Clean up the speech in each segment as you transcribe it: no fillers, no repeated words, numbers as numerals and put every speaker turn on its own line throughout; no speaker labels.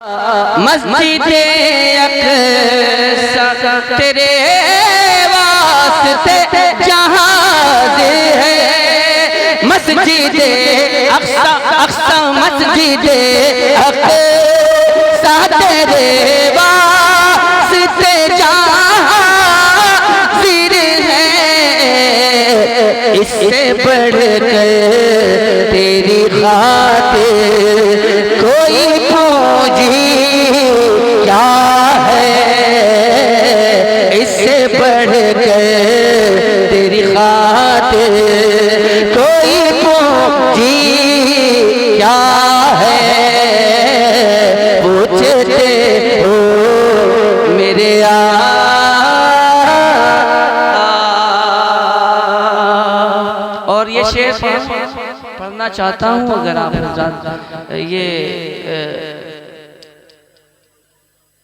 मस्जिदे अक़सा तेरे वास्ते जहाज़ है। मस्जिदे अक़सा अक़सा मस्जिदे अक़सा तेरे वास्ते जहाज़ है। इससे बढ़कर तेरी खातिर कोई फौजी क्या है। इससे बढ़कर तेरी खातिर कोई फौजी क्या है। पूछते हो मेरे और ये शेर पढ़ना चाहता हूँ। अगर आप ये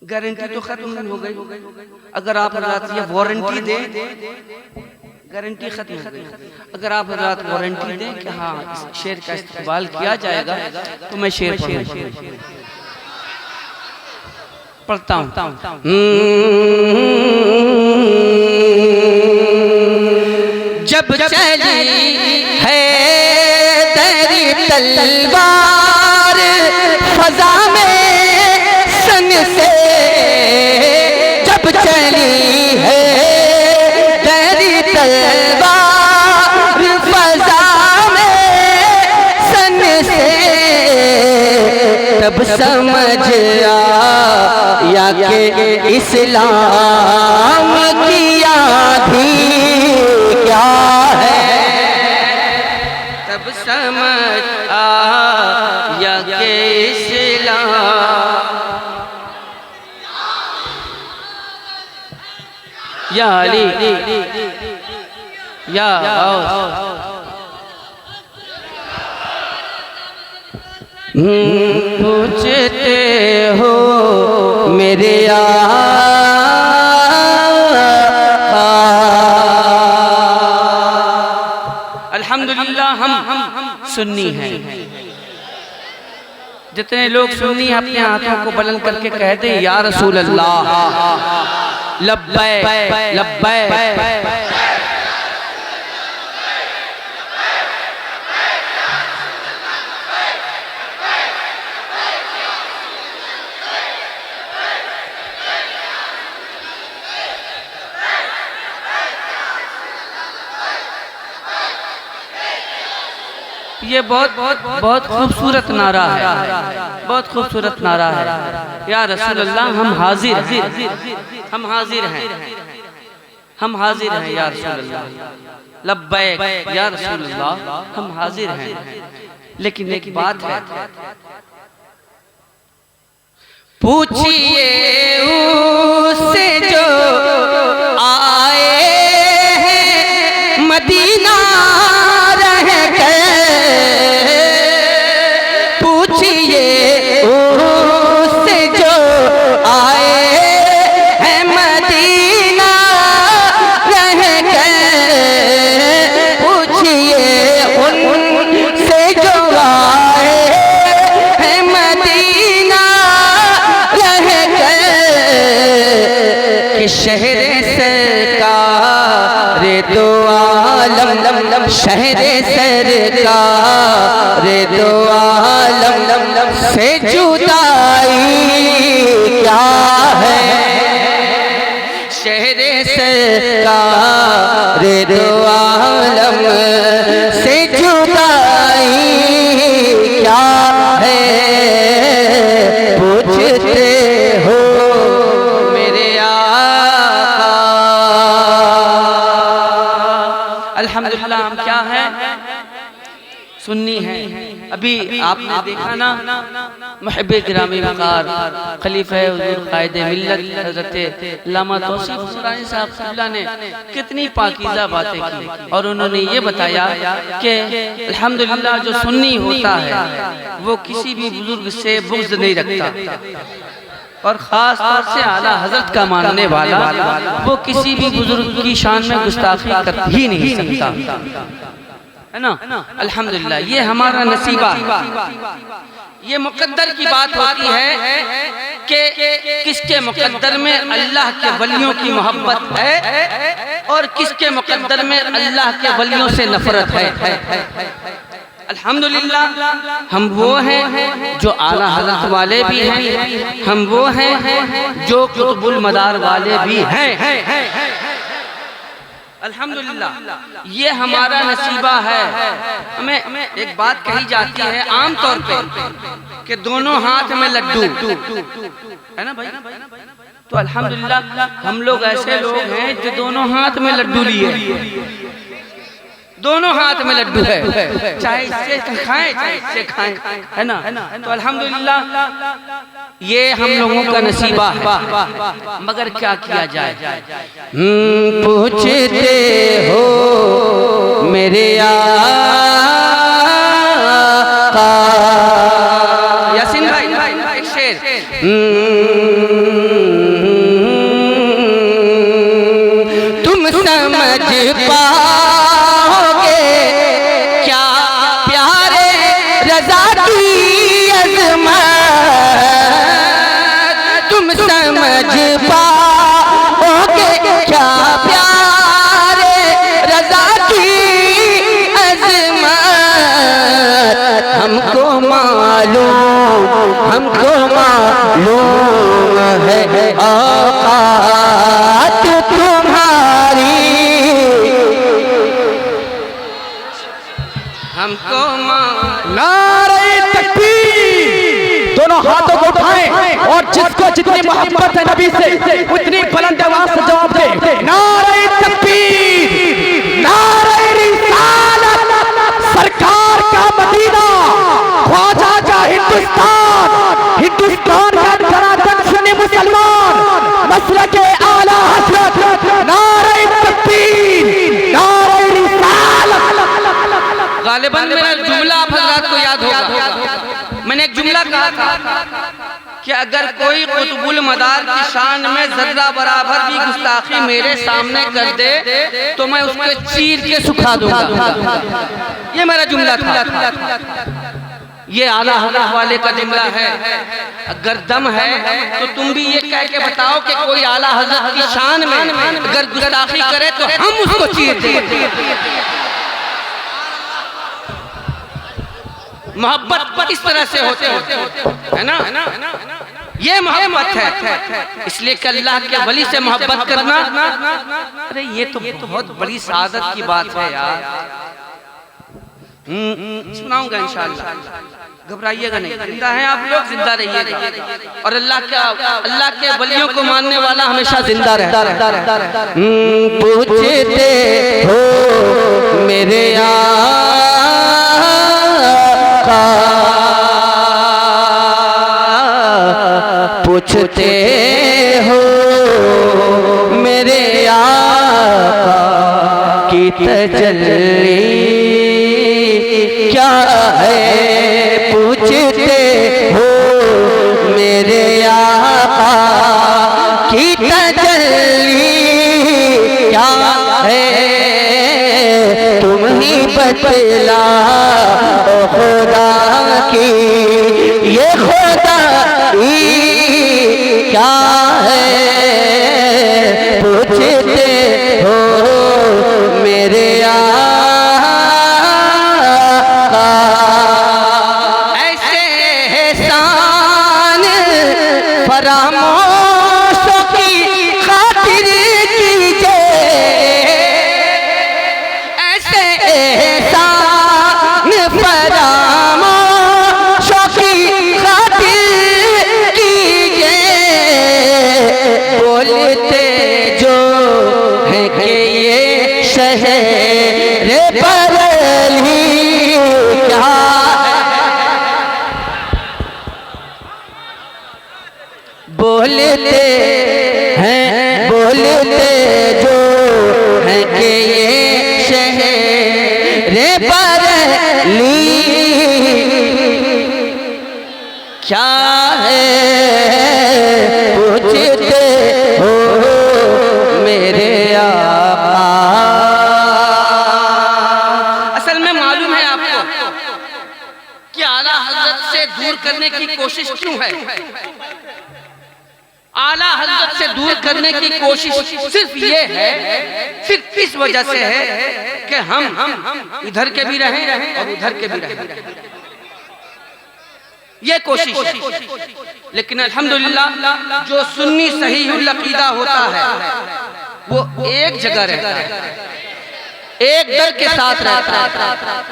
गारंटी तो खत्म नहीं हो गई। अगर आप ये वारंटी दें, गारंटी खत्म हो गई। अगर आप वारंटी दें कि हाँ इस शेर का इस्तेमाल किया जाएगा तो मैं शेर पढ़ता हूँ। जब चली है तेरी तलवार फजा में सन से, जब चली है तेरी तलवार फजा में सन से, तब समझ आया कि इस्लाम की आधी क्या है। तब समझ आया कि इस्लाम या अली या पूछते हो मेरे अल्हम्दुलिल्लाह हम सुन्नी हैं। जितने लोग सुन्नी अपने हाथों को बुलंद करके कहते हैं या रसूल अल्लाह लब्बैक लब्बैक। ये बहुत खूबसूरत नारा है, बहुत खूबसूरत नारा है। या रसूल अल्लाह हम हाजिर हैं, हम हाजिर हैं, हम हाजिर हैं या रसूल अल्लाह। लब्बैक या रसूल अल्लाह हम हाजिर हैं। लेकिन एक बात है, पूछिए उससे जो आए हैं मदीना शहर सरकार दो आलम, शहर सरकार दो आलम से जुदाई क्या है। शहर सरकार दो आलम से जुदाई क्या है। पूछते हो अल्हम्दुलिल्लाह हम क्या है, सुन्नी है। अभी आपने देखा ना मुहिब्बे गिरामी वक़ार खलीफा हुज़ूर क़ाइदे मिल्लत हज़रत अल्लामा तौसीफ़ हुसैनी साहब क़िबला ने कितनी पाकीज़ा बातें की। और उन्होंने ये बताया कि अल्हम्दुलिल्लाह जो सुन्नी होता है वो किसी भी बुजुर्ग से बुग़्ज़ नहीं रखता, और ख़ास तौर से आला हज़रत का मानने वाला वो किसी भी बुजुर्ग की शान में गुस्ताखी कर ही नहीं सकता, है ना। अल्हम्दुलिल्लाह ये हमारा नसीबा है, ये मुकद्दर की बात होती है कि किसके मुकद्दर में अल्लाह के वलियों की मोहब्बत है और किसके मुकद्दर में अल्लाह के वलियों से नफरत है। अल्हम्दुलिल्लाह हम वो हैं जो आला हज़रत वाले भी हैं, हम वो हैं जो कुतुबुल मदार वाले भी हैं। अल्हम्दुलिल्लाह ये हमारा नसीबा है। हमें एक बात कही जाती है आम तौर पे कि दोनों हाथ में लड्डू है ना भाई, तो अल्हम्दुलिल्लाह हम लोग ऐसे लोग हैं जो दोनों हाथ में लड्डू लिए, दोनों हाथ में लड्डू है, चाहे इससे खाएं चाहे इससे खाएं, है ना। तो अल्हम्दुलिल्लाह ये हम लोगों का नसीबा है, मगर क्या किया जाए।
पूछते हो मेरे आका,
यासीन भाई एक शेर,
तुम समझ पाओगे क्या प्यारे रज़ा की अज़मत, तुम समझ पाओगे क्या प्यारे रज़ा की अज़मत। हमको मालूम है औकात तुम्हारी,
हमको
नारे तकबीर, दोनों हाथों को उठाएं और जिसको जितनी मोहब्बत है नबी से उतनी बुलंद आवाज से जवाब दे। नारे तकबीर, नारे रिसालत, सरकार का मदीना, ख्वाजा का हिंदुस्तान, हिंदुस्तान का धरातल सुन्नी मुसलमान, मसलके आला हज़रत। नारे तकबीर, नारे रिसालत।
गालिबन मेरा जुमला आप हज़रात को याद होगा, मैंने एक जुमला कहा था कि अगर कोई कुतुबुल मदार की शान में जर्रा बराबर भी गुस्ताखी मेरे सामने कर दे तो मैं उसको चीर के सुखा दूंगा। ये मेरा जुमला था, ये आला हज़रत वाले का जुमला है। अगर दम है तो तुम भी ये कह के बताओ कि कोई आला हज़रत की शान में अगर गुस्ताखी करे तो हम उसको चीर दें। मोहब्बत इस तरह से होते है ना, ये मोहब्बत है। इसलिए कि अल्लाह के वली से मोहब्बत करना, अरे ये तो बहुत बड़ी सादत की बात है यार। सुनाऊंगा इंशाअल्लाह, घबराइएगा नहीं, जिंदा हैं आप लोग, जिंदा रहिएगा और अल्लाह के वलियों को मानने वाला हमेशा जिंदा रहता है।
पूछते हो मेरे आका, पूछते हो मेरे आका की तजल्ली क्या है, पूछते हो मेरे आका की तजल्ली क्या है, तुम ही बतला ओ खुदा की ये खुदा क्या है, पूछते हो मेरे आका। ऐसे एहसान फरामोशों की खातिर कीजिए, ऐसे एहसान फरामोशों की खातिर कीजिए, बोलते जो है कि ये शहर बरेली क्या बोलते हैं, बोलते जो है कि ये शहर बरेली क्या है, पूछते हो मेरे आका।
असल में मालूम है आपको कि आला हज़रत से दूर करने आला हजरत से दूर करने की कोशिश सिर्फ ये है, सिर्फ इस वजह से है कि हम इधर के भी रहें और उधर के भी रहें, ये कोशिश है। लेकिन अल्हम्दुलिल्लाह जो सुन्नी सहीहुल अकीदा होता है वो एक जगह रहता है, एक दर के साथ रहता है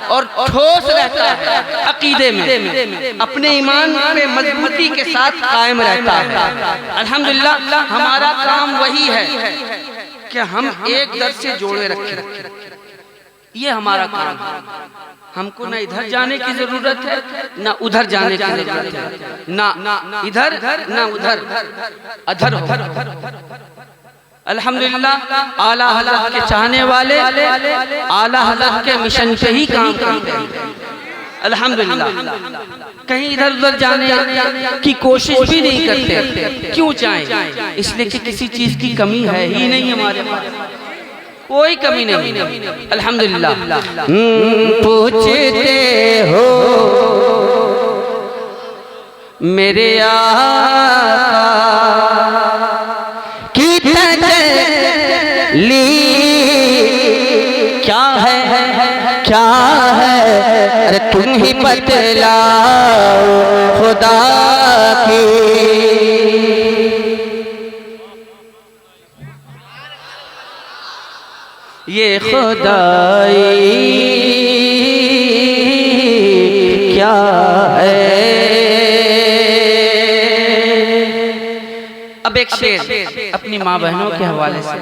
और ठोस रहता है, अकीदे में अपने ईमान पे मजबूती के साथ कायम रहता है। अल्हम्दुलिल्लाह हमारा काम वही है कि हम एक दर से जोड़े रखें, ये हमारा काम है। हमको ना इधर जाने की जरूरत है ना उधर जाने की जरूरत है, ना इधर ना उधर, अधर हो। अल्हम्दुलिल्लाह आला हज़रत के चाहने वाले आला हज़रत के मिशन पे ही काम करते हैं। अल्हम्दुलिल्लाह कहीं इधर उधर जाने की कोशिश भी नहीं करते। क्यों चाहें? इसलिए कि किसी चीज की कमी है ही नहीं हमारे पास, कोई कमी नहीं। अल्हम्दुलिल्लाह
पूछते हो मेरे आका की तजल्ली क्या है, क्या है, अरे तुम ही बतलाओ खुदा की। ये खुदाई क्या है।
अब एक शेर अपनी माँ बहनों के हवाले से,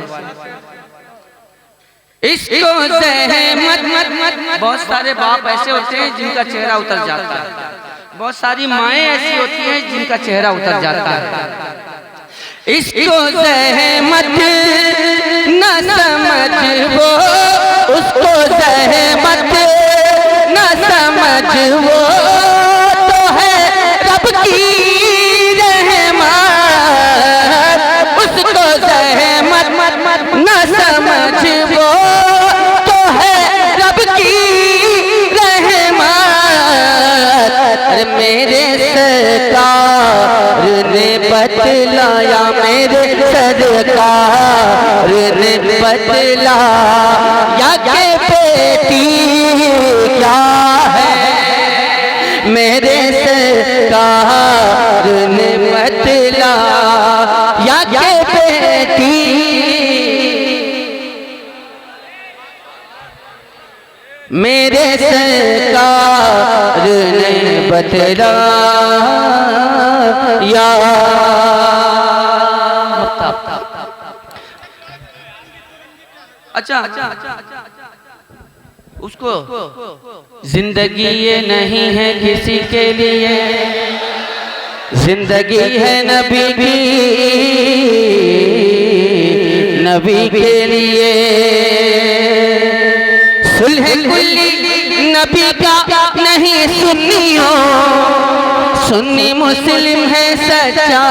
इसको ज़हमत
बहुत सारे बाप ऐसे होते हैं जिनका चेहरा उतर जाता है, बहुत सारी माएँ ऐसी होती हैं जिनका चेहरा उतर जाता है।
इसको ज़हमत न समझ वो, उसको ज़हमत न समझ वो तो है रब की रहमत। उसको ज़हमत न समझ वो तो है रब की रहमत। अरे मेरे सरकार ने बतलाया, मेरे सरकार ने बतलाया कि बेटी क्या है। मेरे सरकार ने बतलाया कि बेटी, मेरे सरकार ने बतलाया।
अच्छा उसको जिंदगी ये नहीं है किसी के लिए,
जिंदगी है नबी की, नबी के लिए। सुलह कुल्ली नबी का नहीं सुन्नी हो, सुन्नी मुस्लिम है सच्चा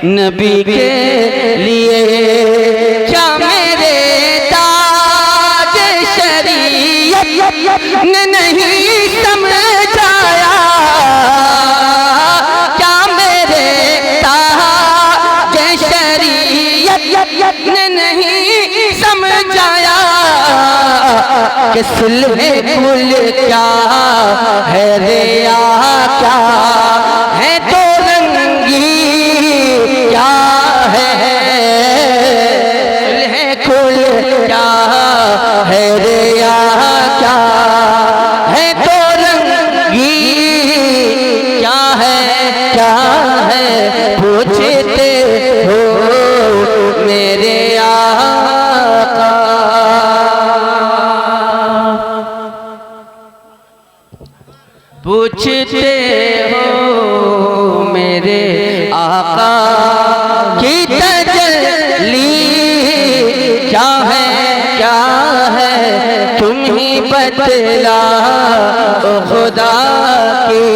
नबी के लिए। क्या मेरे ताज शरीयत ने नहीं समझाया, क्या मेरे ताज शरीयत ने नहीं समझाया कि सुलह कुल क्या है रिया क्या है, दो रंगी क्या है। सुलह कुल क्या है रिया क्या है, दो रंगी क्या है, क्या है। पूछते हो मेरे आका, पूछते हो मेरे आका की तजल्ली क्या है, क्या है, तुम ही बतला ओ खुदा की।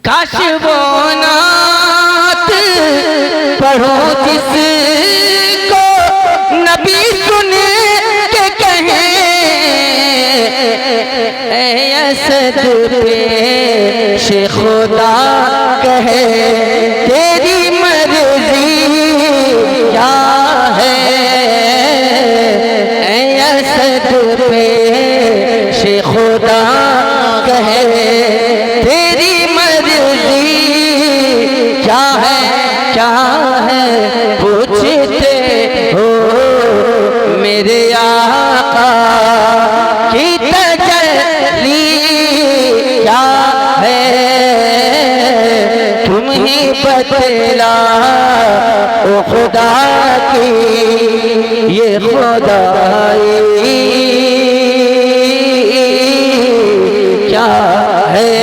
काश वो नात पढ़ो जिसको नबी सुन के कहे असद पेश खुदा कहे तेरी मर्जी क्या है। ऐ असद पेश खुदा कहे तेरी मर्जी क्या है, क्या है पूछते हो मेरे आका की तजल्ली क्या है। तुम ही बतला ओ खुदा की ये खुदाई क्या है।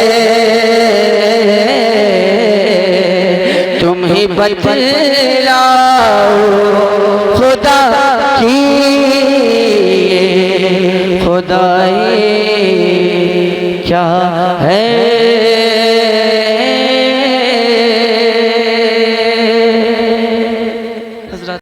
तुम ही बतलाओ खुदा की ये खुदाई क्या है।